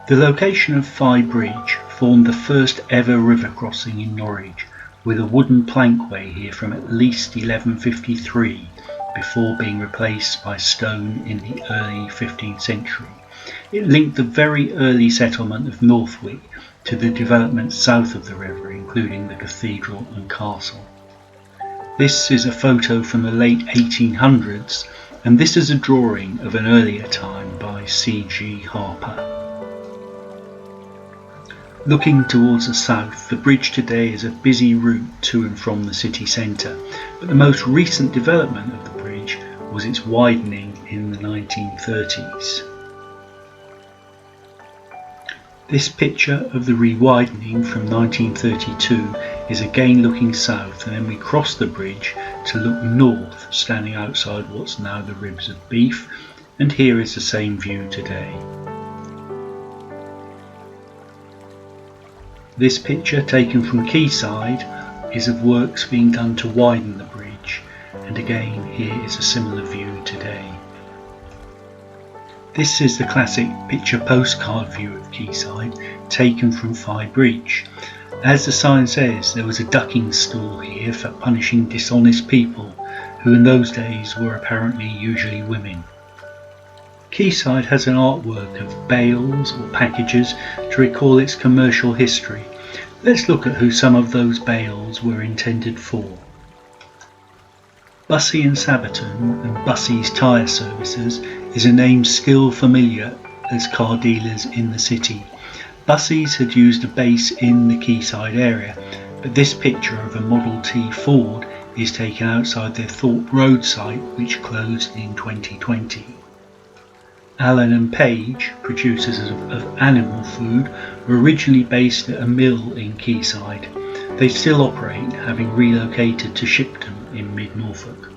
The location of Fye Bridge formed the first ever river crossing in Norwich, with a wooden plankway here from at least 1153 before being replaced by stone in the early 15th century. It linked the very early settlement of Norwich to the developments south of the river, including the cathedral and castle. This is a photo from the late 1800s, and this is a drawing of an earlier time by C.G. Harper. Looking towards the south, the bridge today is a busy route to and from the city centre, but the most recent development of the bridge was its widening in the 1930s. This picture of the rewidening from 1932 is again looking south, and then we cross the bridge to look north, standing outside what's now the Ribs of Beef, and here is the same view today. This picture, taken from Quayside, is of works being done to widen the bridge, and again here is a similar view today. This is the classic picture postcard view of Quayside, taken from Fye Bridge. As the sign says, there was a ducking stool here for punishing dishonest people, who in those days were apparently usually women. Quayside has an artwork of bales or packages to recall its commercial history. Let's look at who some of those bales were intended for. Bussey and Sabaton and Bussey's Tyre Services is a name still familiar as car dealers in the city. Bussey's had used a base in the Quayside area, but this picture of a Model T Ford is taken outside their Thorpe Road site, which closed in 2020. Allen and Page, producers of animal food, were originally based at a mill in Quayside. They still operate, having relocated to Shipton in mid-Norfolk.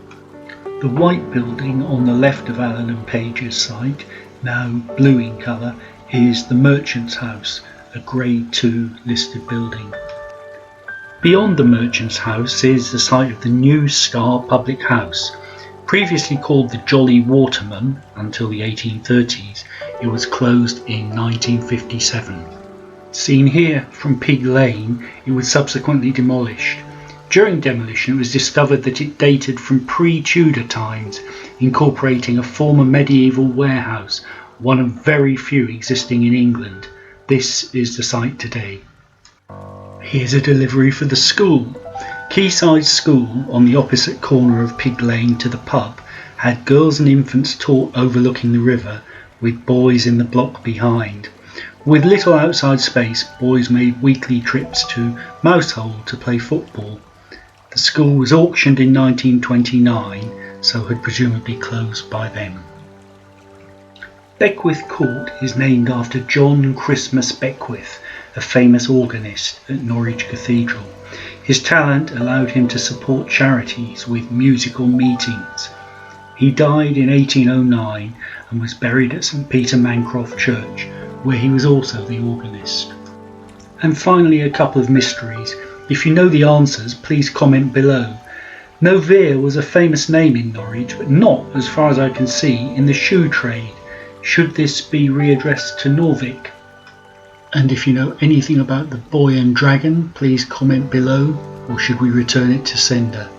The white building on the left of Allen and Page's site, now blue in colour, is the Merchant's House, a Grade 2 listed building. Beyond the Merchant's House is the site of the New Star Public House. Previously called the Jolly Waterman until the 1830s, it was closed in 1957. Seen here from Pig Lane, it was subsequently demolished. During demolition, it was discovered that it dated from pre-Tudor times, incorporating a former medieval warehouse, one of very few existing in England. This is the site today. Here's a delivery for the school. Quayside School, on the opposite corner of Pig Lane to the pub, had girls and infants taught overlooking the river, with boys in the block behind. With little outside space, boys made weekly trips to Mousehole to play football. The school was auctioned in 1929, so had presumably closed by then. Beckwith Court is named after John Christmas Beckwith, a famous organist at Norwich Cathedral. His talent allowed him to support charities with musical meetings. He died in 1809 and was buried at St Peter Mancroft Church, where he was also the organist. And finally, a couple of mysteries. If you know the answers, please comment below. Noverre was a famous name in Norwich, but not, as far as I can see, in the shoe trade. Should this be readdressed to Norvik? And if you know anything about the Boy and Dragon, please comment below, or should we return it to sender?